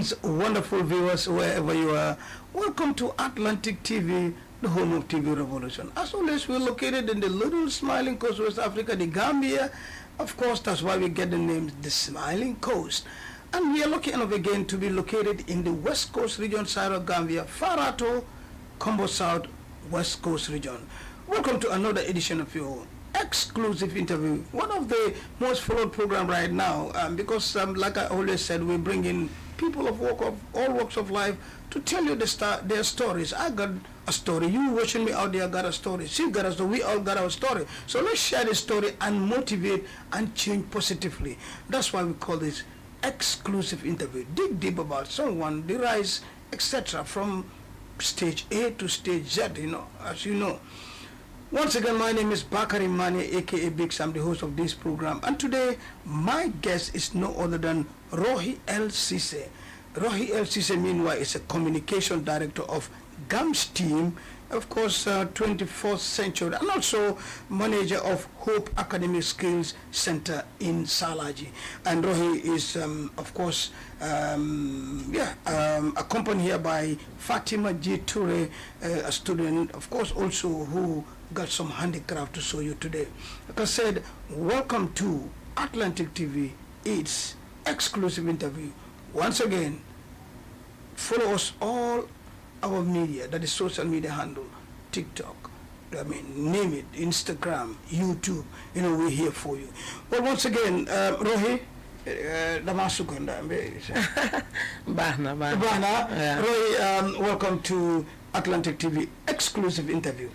Greetings, wonderful viewers, wherever you are. Welcome to Atlantic TV, the home of TV Revolution. As always, we're located in the little smiling coast of West Africa, the Gambia. Of course, that's why we get the name the Smiling Coast. And we are lucky enough again to be located in the West Coast region side of Gambia, Farato, Combo South, West Coast region. Welcome to another edition of your exclusive interview, one of the most followed program right now, because like I always said, we bring in people of all walks of life to tell you their stories. I got a story, you watching me out there got a story, she got a story, we all got our story. So let's share the story and motivate and change positively. That's why we call this exclusive interview. Dig deep about someone, the rise, etc., from stage A to stage Z, as you know. Once again, my name is Bakary, Manneh, aka BigSam, the host of this program, and today my guest is no other than Rohey L. Ceesay. Rohey L. Ceesay, meanwhile, is a communication director of GAM's team, of course, 24th Century, and also manager of Hope Academic Skills Center in Salaji. And Rohey is, of course, accompanied here by Fatima G. Toure, a student, of course, also who got some handicraft to show you today. Like I said, welcome to Atlantic TV, its exclusive interview. Once again, follow us all our media, that is social media handle, TikTok, name it, Instagram, YouTube, we're here for you. But once again, Rohey, Rohey, welcome to Atlantic TV exclusive interview.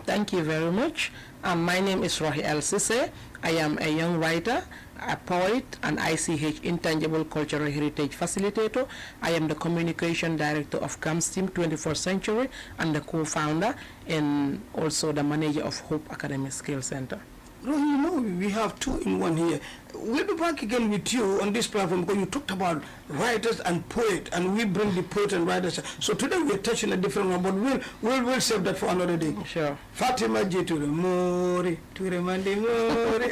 Thank you very much. My name is Rohey L. Ceesay. I am a young writer, a poet, an ICH Intangible Cultural Heritage Facilitator. I am the Communication Director of GAM's Team 24th Century and the co-founder and also the manager of Hope Academic Skills Center. Rohey, we have two in one here. We'll be back again with you on this platform because you talked about writers and poet, and we bring the poet and writers. So today we're touching a different one, but we'll save that for another day. Sure. Fatima J. Toure, Mori, Toure Mandi Mori.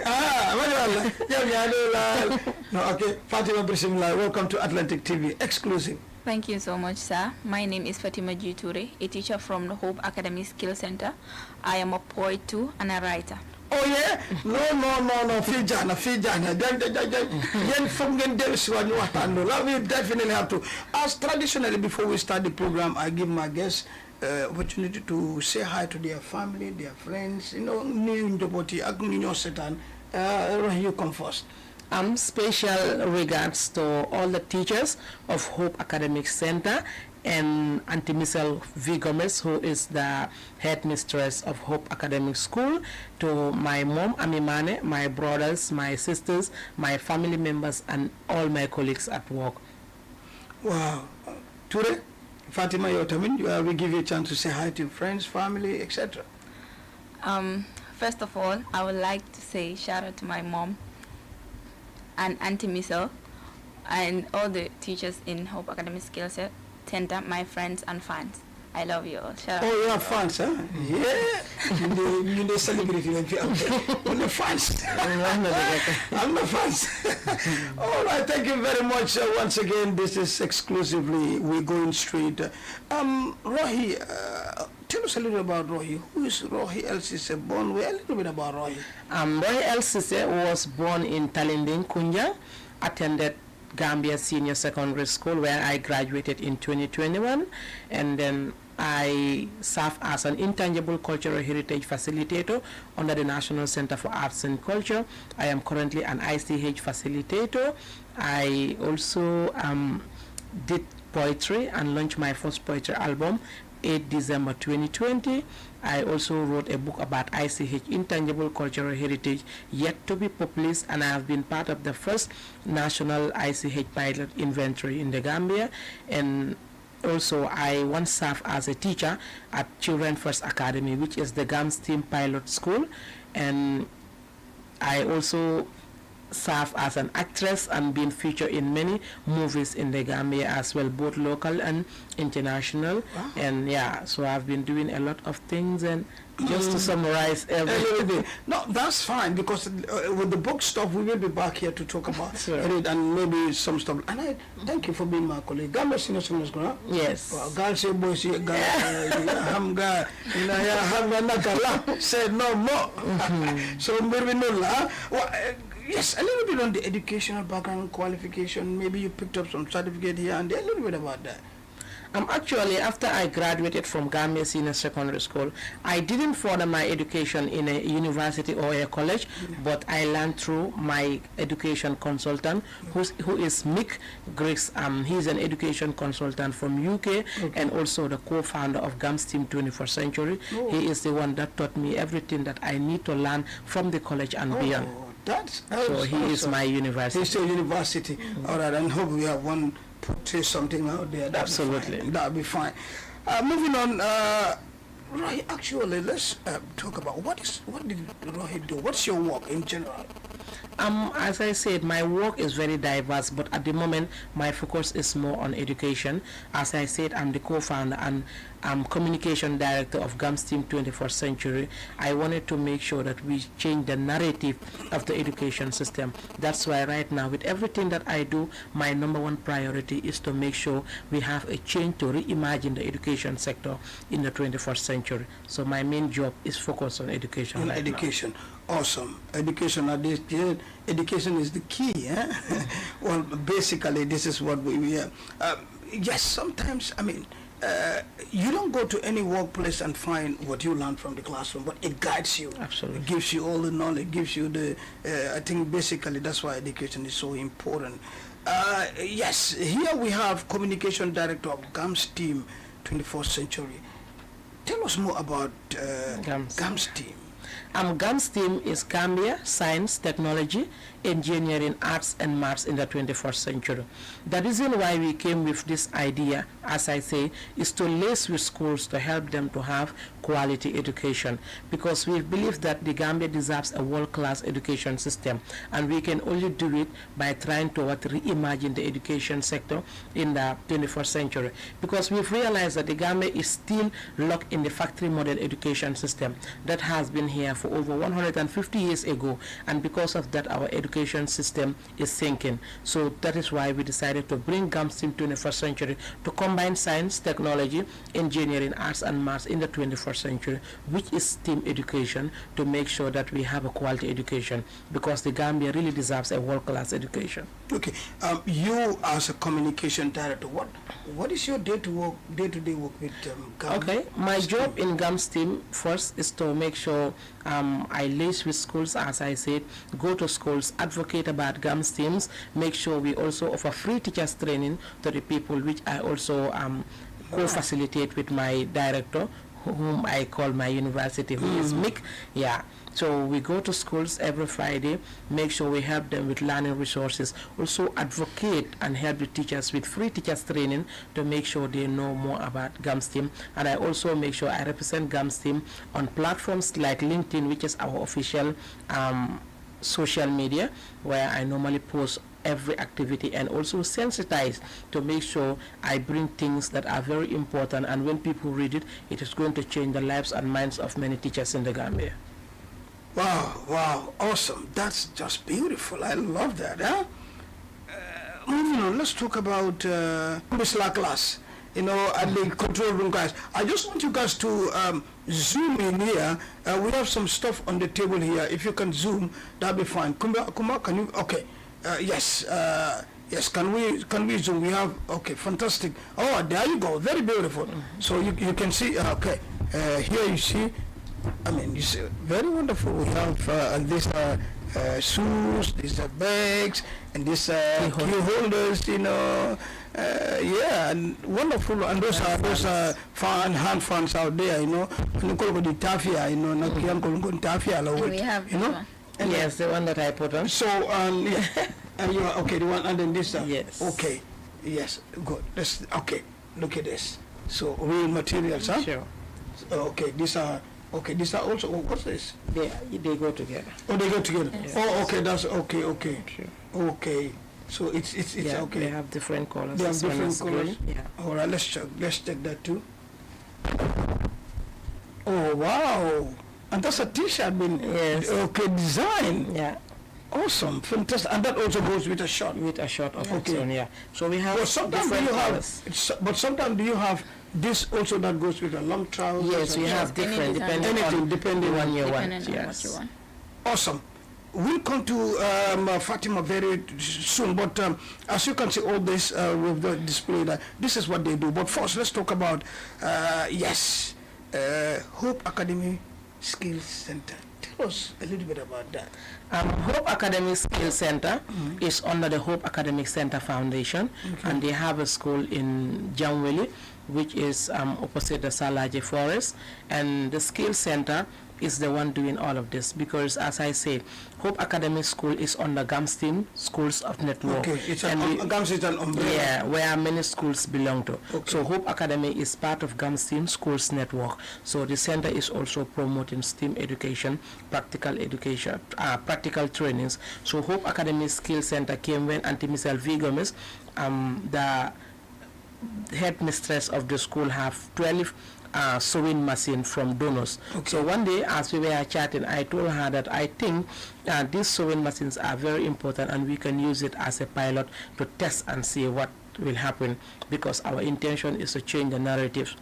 No, okay. Fatima Bismillah, welcome to Atlantic TV, exclusive. Thank you so much, sir. My name is Fatima G. Toure, a teacher from the Hope Academic Skills Center. I am a poet too and a writer. Oh yeah? No. Fijana. We definitely have to. As traditionally, before we start the program, I give my guests opportunity to say hi to their family, their friends. You come first. Special regards to all the teachers of Hope Academic Center and Auntie Michelle V. Gomez, who is the headmistress of Hope Academic School, to my mom, Manneh, my brothers, my sisters, my family members, and all my colleagues at work. Wow. Toure, Fatima, we give you a chance to say hi to your friends, family, etc. First of all, I would like to say shout out to my mom and Auntie Michelle and all the teachers in Hope Academic Skills Center, my friends and fans. I love you all. Shout out. Oh, you have fans, huh? Yeah. You celebrate the fans. I'm the fans. All right, thank you very much. Once again, this is exclusively, we're going straight. Rohey, tell us a little about Rohey. Who is Rohey L. Ceesay? Born where? A little bit about Rohey. Rohey L. Ceesay was born in Talinding, Kunja, attended Gambia Senior Secondary School, where I graduated in 2021, and then I serve as an Intangible Cultural Heritage Facilitator under the National Center for Arts and Culture. I am currently an ICH Facilitator. I also did poetry and launched my first poetry album 8 December 2020. I also wrote a book about ICH, Intangible Cultural Heritage, yet to be published, and I have been part of the first national ICH pilot inventory in the Gambia. And also, I once served as a teacher at Children First Academy, which is the GAM's team pilot school. And I also served as an actress and been featured in many movies in the Gambia as well, both local and international. Wow. And yeah, so I've been doing a lot of things, and just to summarize A little everything. bit. No, that's fine, because with the book stuff, we will be back here to talk about Sure. it and maybe some stuff. And I thank you for being my colleague. Gambia Senior Secondary School, huh? Yes. Well, God say, boy, say, God, Hamga, Hamga, say no more. So maybe no la. Well, yes, a little bit on the educational background, qualification. Maybe you picked up some certificate here and there. A little bit about that. Actually, after I graduated from Gambia Senior Secondary School, I didn't further my education in a university or a college, but I learned through my education consultant, who is Mick Griggs. He's an education consultant from UK, and also the co-founder of GAMS Team 21st Century. Oh. He is the one that taught me everything that I need to learn from the college and beyond. That's So he is awesome. my university. He's still university. All right, and hope we have one say something out there. Absolutely. That'll be fine. Moving on, Rohey, actually, let's talk about what did Rohey do? What's your work in general? As I said, my work is very diverse, but at the moment, my focus is more on education. As I said, I'm the co-founder and communication director of GAMS Team 21st Century. I wanted to make sure that we change the narrative of the education system. That's why right now, with everything that I do, my number one priority is to make sure we have a change to reimagine the education sector in the 21st century. So my main job is focused on education. On right education. Awesome. Education, education is the key. Eh? Well, basically, this is what we are. Yes, sometimes, I mean, you don't go to any workplace and find what you learn from the classroom, but it guides you. Absolutely. It gives you all the knowledge, gives you the, I think basically that's why education is so important. Yes, here we have Communication Director of GAMS Team 21st Century. Tell us more about GAMS Team. GAMS Team is Gambia Science, Technology, Engineering, Arts and Maths in the 21st century. The reason why we came with this idea, as I say, is to liaise with schools to help them to have quality education, because we believe that the Gambia deserves a world-class education system, and we can only do it by trying to reimagine the education sector in the 21st century, because we've realized that the Gambia is still locked in the factory model education system that has been here for over 150 years ago, and because of that our education system is sinking. So that is why we decided to bring GAMS Team 21st Century to combine science, technology, engineering, arts and maths in the 21st century, which is STEAM education, to make sure that we have a quality education, because the Gambia really deserves a world-class education. Okay, you as a communication director, what is your day-to-day work with GAMS? Okay, my job in GAMS Team first is to make sure I liaise with schools, as I said, go to schools, advocate about GAMS teams, make sure we also offer free teachers training to the people, which I also co-facilitate with my director, whom I call my university, who is Mick. Yeah. So we go to schools every Friday, make sure we help them with learning resources, also advocate and help the teachers with free teachers training to make sure they know more about GAMS Team. And I also make sure I represent GAMS Team on platforms like LinkedIn, which is our official social media, where I normally post every activity, and also sensitize to make sure I bring things that are very important, and when people read it, it is going to change the lives and minds of many teachers in the Gambia. Wow, awesome. That's just beautiful. I love that, huh? Moving on, let's talk about Bisla class, and the control room guys. I just want you guys to zoom in here. We have some stuff on the table here. If you can zoom, that'll be fine. Kuma, can you? Okay. Yes. Yes. Can we zoom? We have. Okay. Fantastic. Oh, there you go. Very beautiful. So you can see. Okay. Here you see. I mean, you see, very wonderful. We have these shoes, these are bags, and these key holders. Yeah, and wonderful. And those are hand fans out there. And we have and Yes, the one that I put on. So and you are okay. The one and then this. Yes. Okay. Yes. Good. Okay. Look at this. So real materials, huh? Sure. Okay. These are Okay, these are also, what's this? They go together. Oh, they go together. Yes. Oh, okay, that's okay, okay. Sure. Okay. So it's Yeah, okay. they have different colors. They have This one different is colors. green. Yeah. All right, let's check that too. Oh wow! And that's a T-shirt been Yes. okay design. Yeah. Awesome, fantastic, and that also goes with a shot. With a shot of Yeah. its Okay. own, yeah. So we have But sometimes do different you colors. have, but sometimes do you have this also that goes with a long trouser? Yes, we Yes, have any different, design. depending Anything, on depending the one on- you want. Depending on what Yes. you want. Awesome. We'll come to Fatima very soon, but as you can see all this with the display, that this is what they do. But first, let's talk about, Hope Academy Skills Center. Tell us a little bit about that. Hope Academic Skills Center is under the Hope Academic Center Foundation, and they have a school in Jamweli, which is opposite the Salaje Forest, and the Skills Center is the one doing all of this, because as I say, Hope Academic School is under GAMSTEAM Schools of Network. Okay, it's and GAMS is an umbrella. yeah, where many schools belong to. Okay. So Hope Academy is part of GAMSTEAM Schools Network. So the center is also promoting STEAM education, practical trainings. So Hope Academy Skills Center came when Auntie Miss V. Gomez, the headmistress of the school, have 12 sewing machine from donors. Okay. So one day as we were chatting, I told her that I think these sewing machines are very important and we can use it as a pilot to test and see what will happen, because our intention is to change the narrative.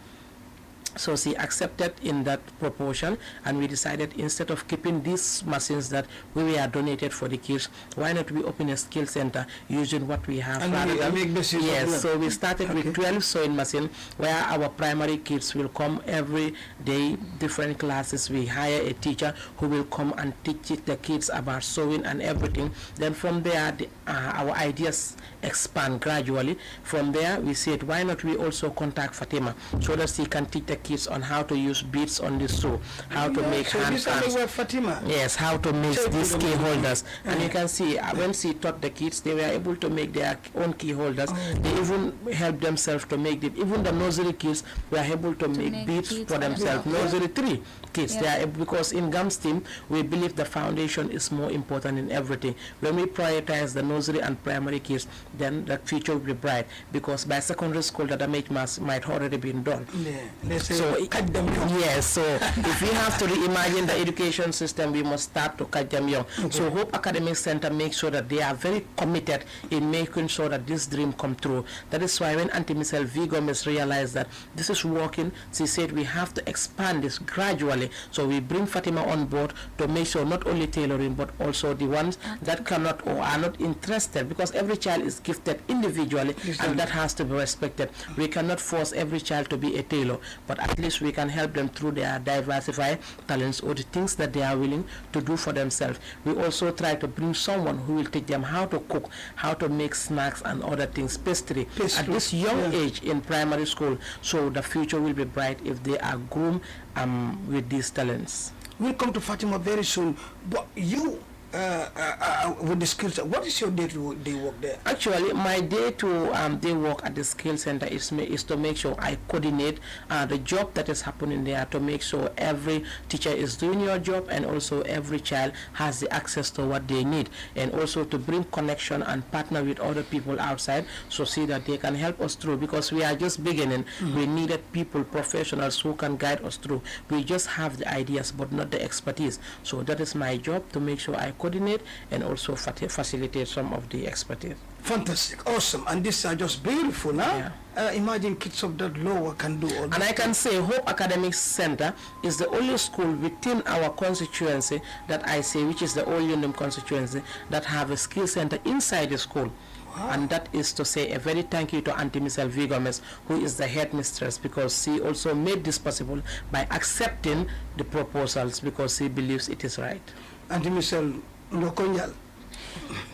So she accepted in that proposal, and we decided instead of keeping these machines that we were donated for the kids, why not we open a skill center using what we have? And rather we than- make this use of yes, them. so we started Okay. with 12 sewing machines where our primary kids will come every day, different classes. We hire a teacher who will come and teach the kids about sewing and everything. Then from there, our ideas expand gradually. From there, we said, why not we also contact Fatima so that she can teach the kids on how to use beads on the sew, how to make so hand this is fans. where Fatima. Yes, how to make Take these them key on. holders. And you can see when she taught the kids, they were able to make their own key holders. They even helped themselves to make them. Even the nursery kids were able to make make beads beads for for themselves. themselves. Nursery 3 kids, they Yeah. are because in GAMS team, we believe the foundation is more important in everything. When we prioritize the nursery and primary kids, then the future will be bright, because by secondary school, the damage might already been done. Yeah, let's say So cut them young. yes, so if we have to reimagine the education system, we must start to catch them young. So Hope Academic Center makes sure that they are very committed in making sure that this dream come true. That is why when Auntie Miss V. Gomez realized that this is working, she said we have to expand this gradually. So we bring Fatima on board to make sure not only tailoring but also the ones that cannot or are not interested, because every child is gifted individually and that has to be respected. We cannot force every child to be a tailor, but at least we can help them through their diversified talents or the things that they are willing to do for themselves. We also try to bring someone who will teach them how to cook, how to make snacks and other things, pastry at this young age in primary school, so the future will be bright if they are groomed with these talents. We'll come to Fatima very soon. But you, with the skills, what is your day work there? Actually, my day work at the skill center is to make sure I coordinate the job that is happening there, to make sure every teacher is doing your job and also every child has the access to what they need, and also to bring connection and partner with other people outside, so see that they can help us through, because we are just beginning. We needed people, professionals who can guide us through. We just have the ideas but not the expertise. So that is my job, to make sure I coordinate and also facilitate some of the expertise. Fantastic, awesome, and these are just beautiful, huh? Imagine kids of that lower can do all this. And I can say Hope Academic Center is the only school within our constituency that I say, which is the Old Union constituency, that have a skill center inside the school. Wow. And that is to say a very thank you to Auntie Miss V. Gomez, who is the headmistress, because she also made this possible by accepting the proposals, because she believes it is right. Auntie Michelle Ndokonyal.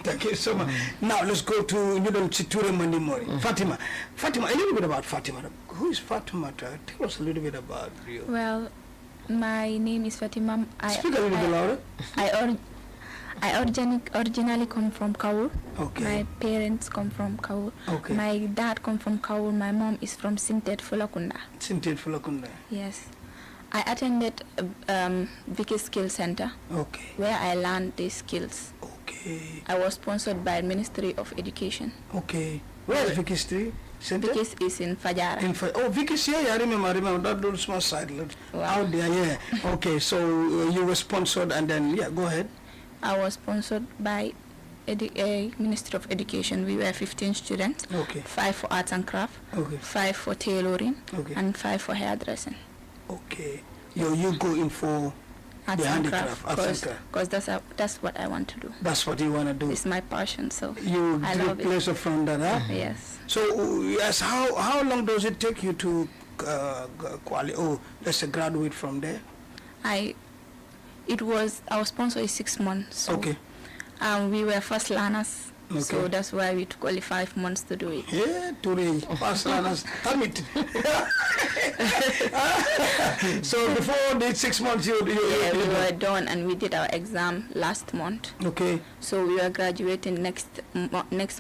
Thank you so much. Now let's go to Chiture Mandimori. Fatima, a little bit about Fatima. Who is Fatima? Tell us a little bit about you. Well, my name is Fatima. Speak a little bit louder. I originally come from Kaur. Okay. My parents come from Kaur. Okay. My dad come from Kaur. My mom is from Sintet Fulakunda. Sintet Fulakunda. Yes. I attended Vicky Skill Center. Okay. Where I learned these skills. Okay. I was sponsored by Ministry of Education. Okay. Where is Vicky Street Center? Vicky's is in Fajara. Oh, Vicky's here. Yeah, I remember that little small side out there. Yeah. Okay. So you were sponsored, and then go ahead. I was sponsored by Ministry of Education. We were 15 students. Okay. 5 for arts and craft. Okay. 5 for tailoring. Okay. And 5 for hairdressing. Okay. You go in for Arts the and handicraft, because that's what I want to do. That's what you want to do. It's my passion, so You I drew love it. pleasure from that, huh? Yes. So yes, how long does it take you to let's say graduate from there? Our sponsor is 6 months. So Okay. We were first learners. Okay. So that's why we took only 5 months to do it. Yeah, today, past runners, tell it. So before the 6 months, you We were done, and we did our exam last month. Okay. So we are graduating next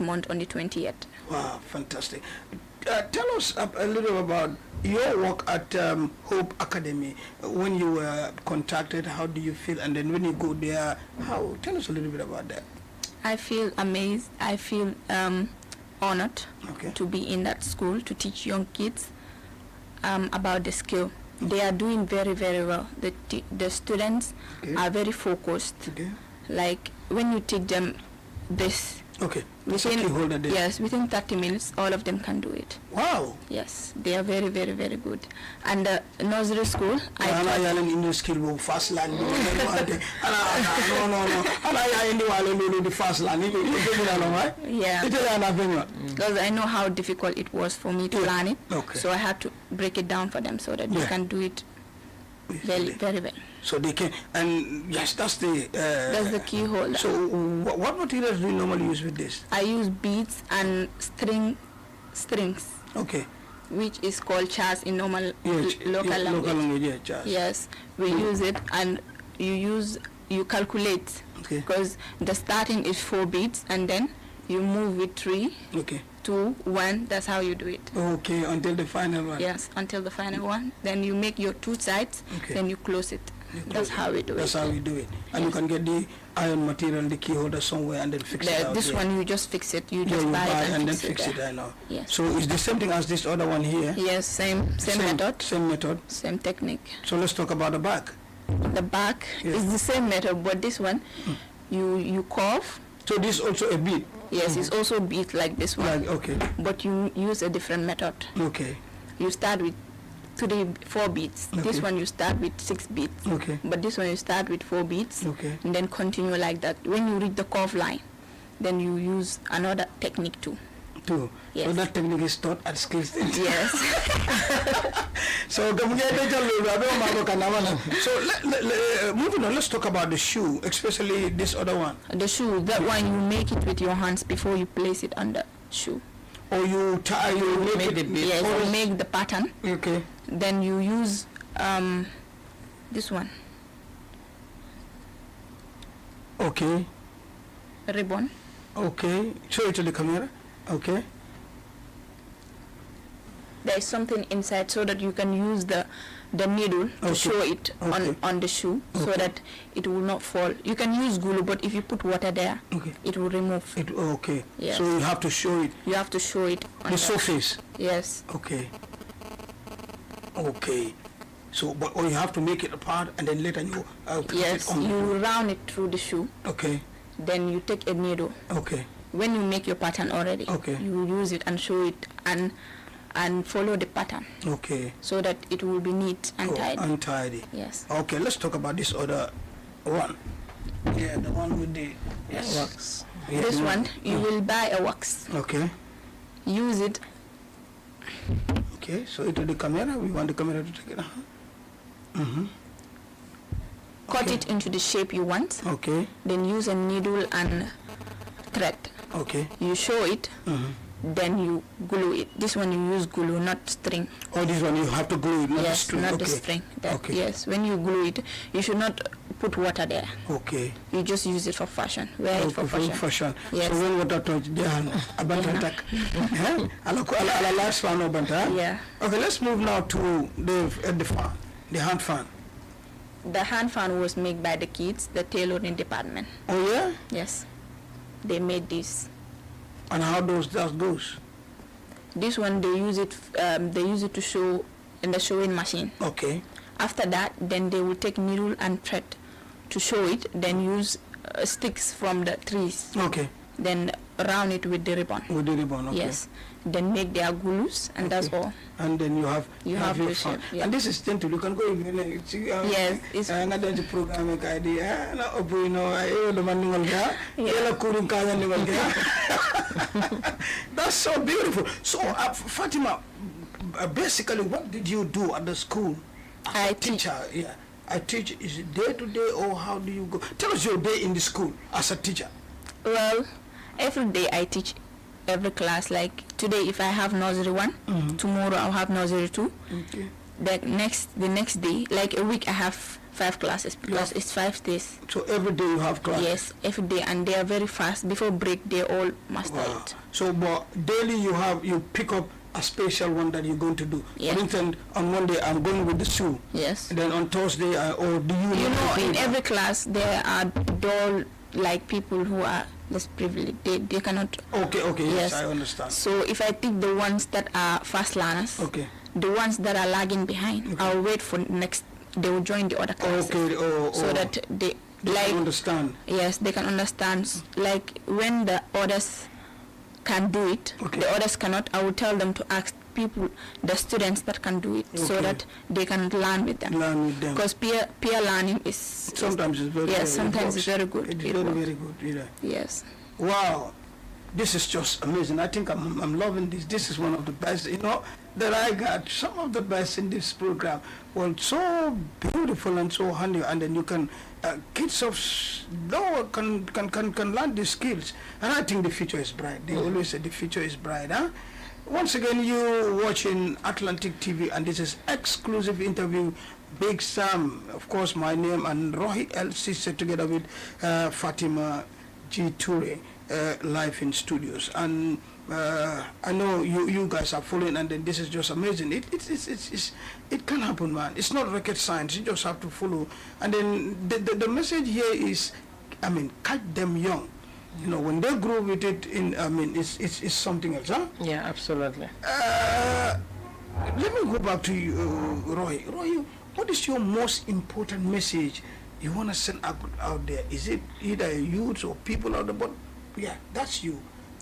month on the 20th. Wow, fantastic. Tell us a little about your work at Hope Academy. When you were contacted, how do you feel? And then when you go there, tell us a little bit about that. I feel amazed. I feel honored Okay. to be in that school to teach young kids about the skill. They are doing very, very well. The students Okay. are very focused. Okay. Like when you teach them this, Okay. That's a key holder there. yes, within 30 minutes, all of them can do it. Wow. Yes, they are very, very, very good. And the nursery school, I Ana taught, yalan in the skill book fast land. No. Ana ya indi wale lulu the fast land. yeah, Yeah. because I know how difficult it was for me to learn it. Okay. So I had to break it down for them so that they Yeah. can do it very, very well. So they can, and yes, that's the. That's the key holder. So what materials do you normally use with this? I use beads and strings, Okay. which is called chas in normal Yes, local language. Local language, yeah, jazz. Yes, we use it, and you calculate, Okay. because the starting is 4 beads, and then you move with 3, Okay. 2, 1. That's how you do it. Okay, until the final one. Yes, until the final one. Then you make your 2 sides. Okay. Then you close it. That's how we do That's it. how we do it. And you Yes. can get the iron material, the key holder somewhere, and then fix it out This there. one you just fix it. You Yeah, just you buy it and then fix fix it. there. I know. Yes. So it's the same thing as this other one here. Yes, same method, Same method. same technique. So let's talk about the back. The back Yes. is the same method, but this one, you curve. So this also a bead. Yes, it's also beat like this one, Like okay, but you use a different method. okay, You start with 4 beats. This Okay. one you start with 6 beats. okay, But this one you start with 4 beats, okay. and then continue like that. When you reach the curve line, then you use another technique too. Two. So Yes. that technique is taught at skills. Yes. So moving on, let's talk about the shoe, especially this other one. The shoe, that one you make it with your hands before you place it on the shoe. Or you tie, you make Make it. the bead. Yes, or- you make the pattern. Okay. Then you use this one, Okay. ribbon. Okay. Show it to the camera. Okay. There is something inside so that you can use the needle to Okay. show it Okay. on the shoe, so Okay. that it will not fall. You can use glue, but if you put water there, Okay. it will remove. Okay. Yes. So you have to show it. You have to show it on The surface. Yes. Okay. Okay. So, or you have to make it apart and then later you put Yes, it on. you round it through the shoe. Okay. Then you take a needle. Okay. When you make your pattern already, Okay. you use it and show it and follow the pattern Okay. so that it will be neat and tidy. Untidy. Yes. Okay, let's talk about this other one. Yeah, the one with the Wax. Yeah, This the one, you will buy a wax. Okay. Use it. Okay, so into the camera. We want the camera to take it. Mm-hmm. Cut Okay. it into the shape you want. Okay. Then use a needle and thread. Okay. You show it. Mm-hmm. Then you glue it. This one you use glue, not string. Oh, this one you have to glue it, not the Yes, string. not Okay. the string. Okay. Yes, when you glue it, you should not put water there. Okay. You just use it for fashion. Wear it for Okay, fashion. So Yes. when water touch down, abanta attack. Ala last one, abanta. Yeah. Okay, let's move now to the farm. The hand fan. The hand fan was made by the kids, the tailoring department. Oh yeah? Yes. They made this. And how does that goes? This one they use it to show in the sewing machine. Okay. After that, then they will take needle and thread to show it, then use sticks from the trees. Okay. Then round it with the ribbon. With the ribbon, okay. Yes. Then make their gulus, and that's all. And then you have your the fun. shape, yeah. And this is gentle. You can go in. Yes, it's another program idea. Na opo ino the manual ga. Yela kuring kaya ningal ga. That's so beautiful. So Fatima, basically, what did you do at the school? I Teacher, yeah. I teach. Is it day to day or how do you go? Tell us your day in the school as a teacher. Well, every day I teach every class. Like today, if I have nursery 1, tomorrow I'll have nursery 2. Okay. The next day, like a week, I have 5 classes because it's 5 days. So every day you have classes. Yes, every day, and they are very fast. Before break, they all master it. So, but daily you pick up a special one that you're going to do. Yeah. For instance, on Monday I'm going with the shoe. Yes. And then on Thursday, or do you? You know, in every class there are dull like people who are less privileged. They cannot. Okay. Yes, I understand. So if I pick the ones that are fast learners, Okay. the ones that are lagging behind, I'll wait for next. They will join the other classes. Okay. So that they can understand. Yes, they can understand. Like when the others can do it, Okay. the others cannot. I will tell them to ask people, the students that can do it, so Okay. that they can learn with them. Learn with them. Because peer learning is Sometimes it's very. yes, sometimes it's very good. It's It very works. very good. Yeah. Yes. Wow, this is just amazing. I think I'm loving this. This is one of the best, that I got. Some of the best in this program. Well, so beautiful and so handy, and then you can kids of lower can learn these skills. And I think the future is bright. They always say the future is bright, huh? Once again, you watching Atlantic TV, and this is exclusive interview. Big Sam, of course, my name, and Rohey Ceesay together with Fatima G. Toure, live in studios. And I know you guys are following, and then this is just amazing. It can happen, man. It's not rocket science. You just have to follow. And then the message here is, catch them young. When they grow with it, it's something else, huh? Yeah, absolutely. Let me go back to you, Rohey. Rohey, what is your most important message you want to send out there? Is it either youth or people out there? But yeah, that's you.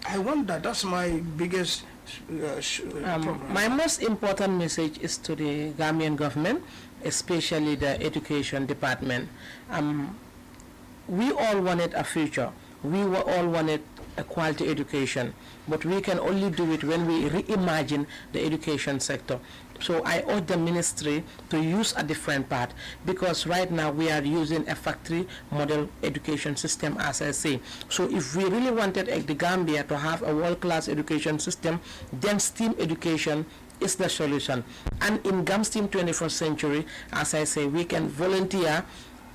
I want that. That's my biggest problem. My most important message is to the Gambian government, especially the education department. We all wanted a future. We all wanted a quality education, but we can only do it when we reimagine the education sector. So I urge the ministry to use a different path, because right now we are using a factory model education system, as I say. So if we really wanted the Gambia to have a world-class education system, then STEAM education is the solution. And in GAMSTEAM 21st century, as I say, we can volunteer,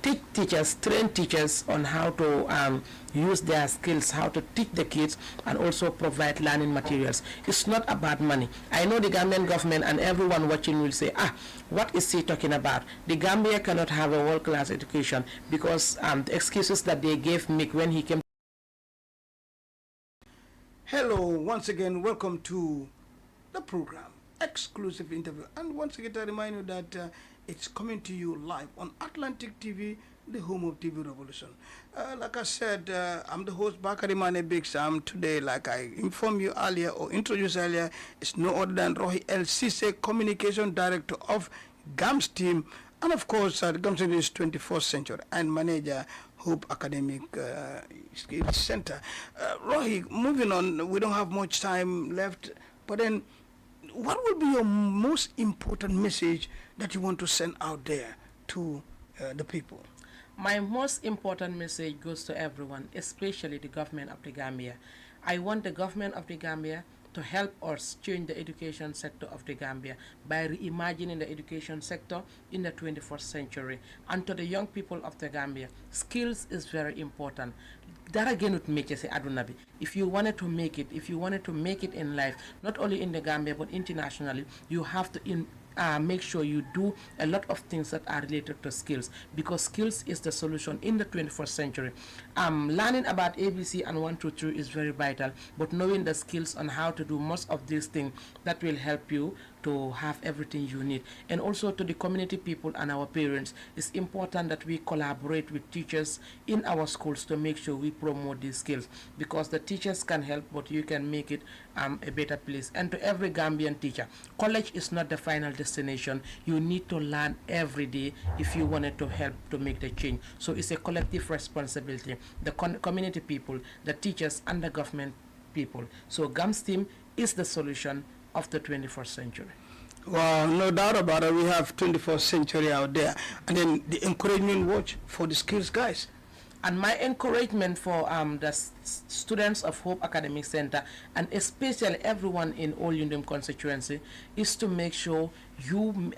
train teachers on how to use their skills, how to teach the kids, and also provide learning materials. It's not about money. I know the Gambian government and everyone watching will say, what is he talking about? The Gambia cannot have a world-class education, because the excuses that they gave Mick when he came. Hello, once again, welcome to the program, exclusive interview. And once again, I remind you that it's coming to you live on Atlantic TV, the home of TV Revolution. Like I said, I'm the host, Bakary Manneh, BigSam. Today, like I informed you earlier or introduced earlier, it's no other than Rohey Ceesay, Communication Director of GAMSTEAM, and of course, GAMSTEAM is 21st century, and manager, Hope Academic Skills Center. Rohey, moving on, we don't have much time left, but then what would be your most important message that you want to send out there to the people? My most important message goes to everyone, especially the government of the Gambia. I want the government of the Gambia to help us change the education sector of the Gambia by reimagining the education sector in the 21st century. And to the young people of the Gambia, skills is very important. Dara genut métier ci aduna bi. If you wanted to make it, in life, not only in the Gambia but internationally, you have to make sure you do a lot of things that are related to skills, because skills is the solution in the 21st century. Learning about ABC and 1, 2, 3 is very vital, but knowing the skills on how to do most of these things, that will help you to have everything you need. And also to the community people and our parents, it's important that we collaborate with teachers in our schools to make sure we promote these skills, because the teachers can help, but you can make it a better place. And to every Gambian teacher, college is not the final destination. You need to learn every day if you wanted to help to make the change. So it's a collective responsibility, the community people, the teachers, and the government people. So GAMS team is the solution of the 21st century. Well, no doubt about it. We have 21st century out there. And then the encouragement watch for the skills guys. And my encouragement for the students of Hope Academic Center, and especially everyone in Old Union constituency, is to make sure you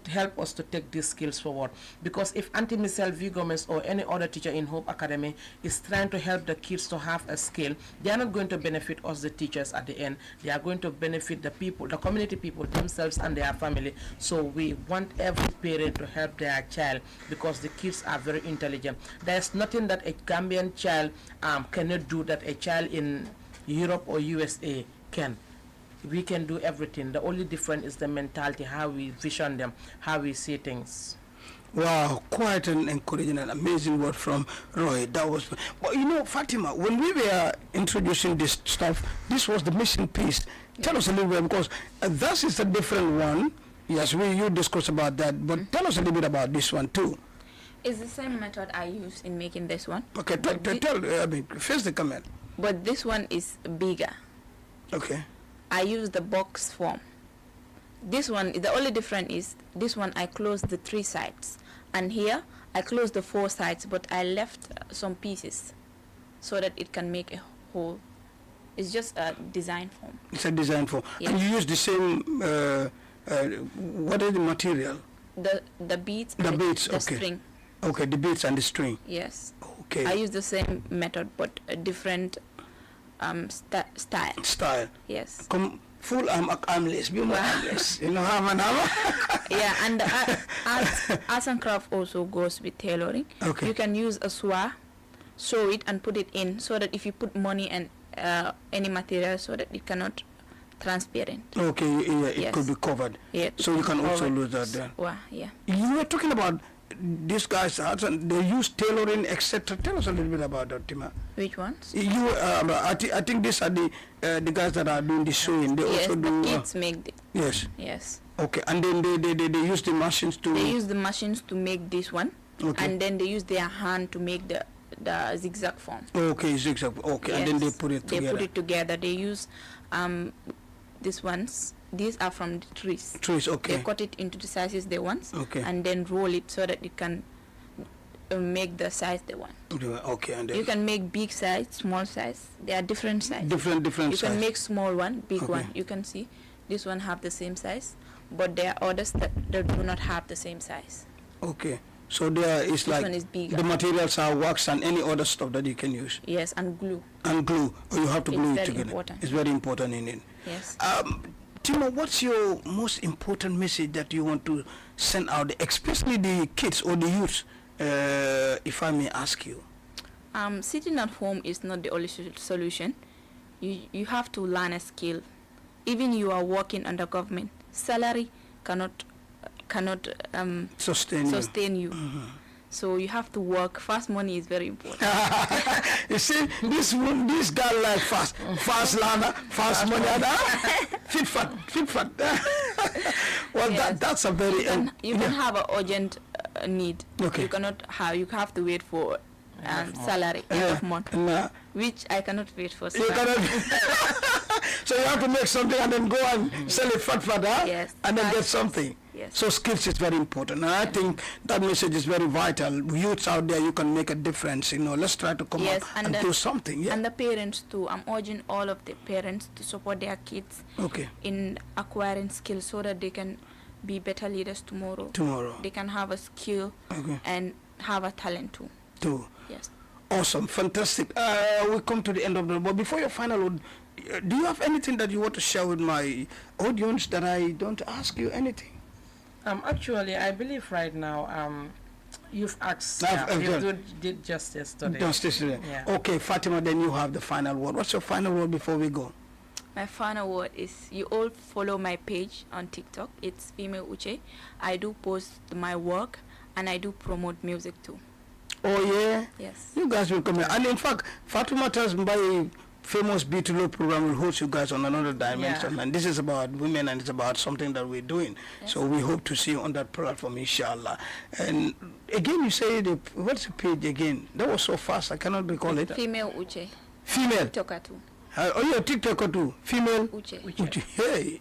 help us to take these skills forward. Because if Auntie Michelle V. Gomez or any other teacher in Hope Academy is trying to help the kids to have a skill, they are not going to benefit us, the teachers, at the end. They are going to benefit the people, the community people themselves and their family. So we want every parent to help their child, because the kids are very intelligent. There's nothing that a Gambian child cannot do that a child in Europe or USA can. We can do everything. The only difference is the mentality, how we vision them, how we see things. Wow, quite an encouraging and amazing word from Rohey. That was, well, you know, Fatima, when we were introducing this stuff, this was the missing piece. Tell us a little bit, because that is a different one. Yes, you discussed about that, but tell us a little bit about this one too. It's the same method I use in making this one. Okay, face the comment. But this one is bigger. Okay. I use the box form. This one, the only difference is this one I closed the 3 sides, and here I closed the 4 sides, but I left some pieces so that it can make a whole. It's just a design form. It's a design form. Yes. And you use the same, what is the material? The beads. The beads, the okay. string. Okay, the beads and the string. Yes. Okay. I use the same method, but a different style. Style. Yes. Come full armless, be more armless. You know, arm. Yeah, and the arts and craft also goes with tailoring. Okay. You can use a swatch, sew it and put it in, so that if you put money and any material, so that it cannot transparent. Okay, yeah, it Yes. could be covered. Yeah. So you can also Covered. lose that there. Wow, yeah. You were talking about these guys, they use tailoring, etc. Tell us a little bit about that, Tima. Which ones? You, I think these are the guys that are doing the sewing. They Yes, also do. the kids make the, Yes. yes. Okay, and then they use the machines to. They use the machines to make this one, Okay. and then they use their hand to make the zigzag form. Okay, zigzag. Okay, and then they Yes, put it together. They put it together. They use these ones. These are from the trees. Trees. Okay. They cut it into the sizes they want, Okay. and then roll it so that it can make the size they want. Okay, and then You can make big size, small size. There are different sizes. different You size. can make small one, big Okay. one. You can see this one have the same size, but there are others that do not have the same size. Okay, so there is This like one is bigger. the materials are wax and any other stuff that you can use. Yes, and glue. And glue, or you have to It's glue it very together. important. It's very important in it. Yes. Timo, what's your most important message that you want to send out, especially the kids or the youth, if I may ask you? Sitting at home is not the only solution. You have to learn a skill. Even you are working under government, salary cannot Sustain you. you. So you have to work. Fast money is very important. You see, this guy like fast learner, fast money, fit fat. Well, Yes. that's a very. You can have an urgent need. Okay. You have to wait for salary end of month, which I cannot wait for. You cannot. So you have to make something and then go and sell it fat, huh? Yes. And then get something. Yes. So skills is very important, and I think that message is very vital. Youths out there, you can make a difference. You know, let's try to come Yes, up and and do something. Yeah. And the parents too. I'm urging all of the parents to support their kids Okay. in acquiring skills so that they can be better leaders tomorrow. Tomorrow. They can have a skill Okay. and have a talent too. Too. Yes. Awesome, fantastic. We come to the end of the. But before your final word, do you have anything that you want to share with my audience that I don't ask you anything? Actually, I believe right now, you've asked, you did justice today. Justice today. Yeah. Okay, Fatima, then you have the final word. What's your final word before we go? My final word is you all follow my page on TikTok. It's Female Uche. I do post my work and I do promote music too. Oh yeah? Yes. You guys will come here. And in fact, Fatima Tasmbai famous Beatlo program will host you guys on another dimension. And this is about women and it's about something that we're doing. Yes. So we hope to see you on that platform, inshallah. And again, you say, what's the page again? That was so fast, I cannot recall it. Female Uche. Female? TikToker too. Oh, you're TikToker too. Female? Uche. Uche. Hey.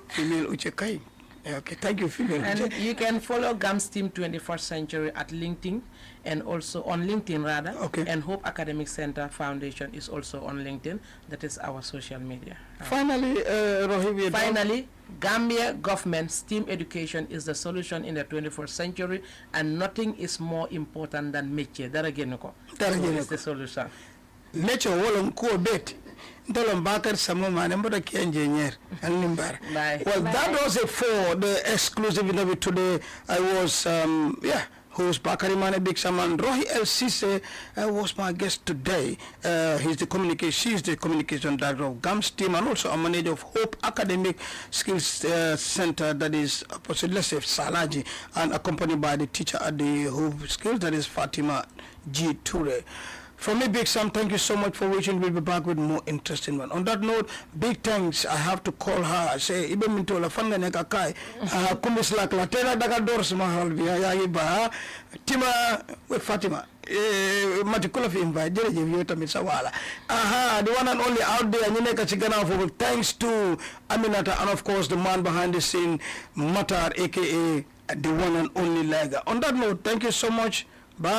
Female Uche Kai. Okay, thank you, Female And Uche. you can follow GAMS Team 21st Century at LinkedIn and also on LinkedIn rather. Okay. And Hope Academic Center Foundation is also on LinkedIn. That is our social media. Finally, Rohey, Finally, Gambia government STEAM education is the solution in the 21st century, and nothing is more important than métier. That again is the solution. Nature wolom ko bet ndolom bakar samo mane mboda ki engineer and nimbar. Well, that was it for the exclusive interview today. I was host Bakary Manneh, BigSam, and Rohey Ceesay was my guest today. She's the communication director of GAMS team and also a manager of Hope Academic Skills Center, that is opposite, let's say, Salaji, and accompanied by the teacher at the Hope Skills, that is Fatima G. Toure. From me, BigSam, thank you so much for watching. We'll be back with more interesting one. On that note, big thanks. I have to call her. I say, ibe minto la fanga neka kai. Kumis la klatera daga doors mahal biya ya iba. Tima with Fatima. Matikula fi invite. Jere je viyota misawala. The one and only out there. Nyineka chigana for thanks to Aminata and of course the man behind the scene, Matar, aka the one and only Lega. On that note, thank you so much. Bye.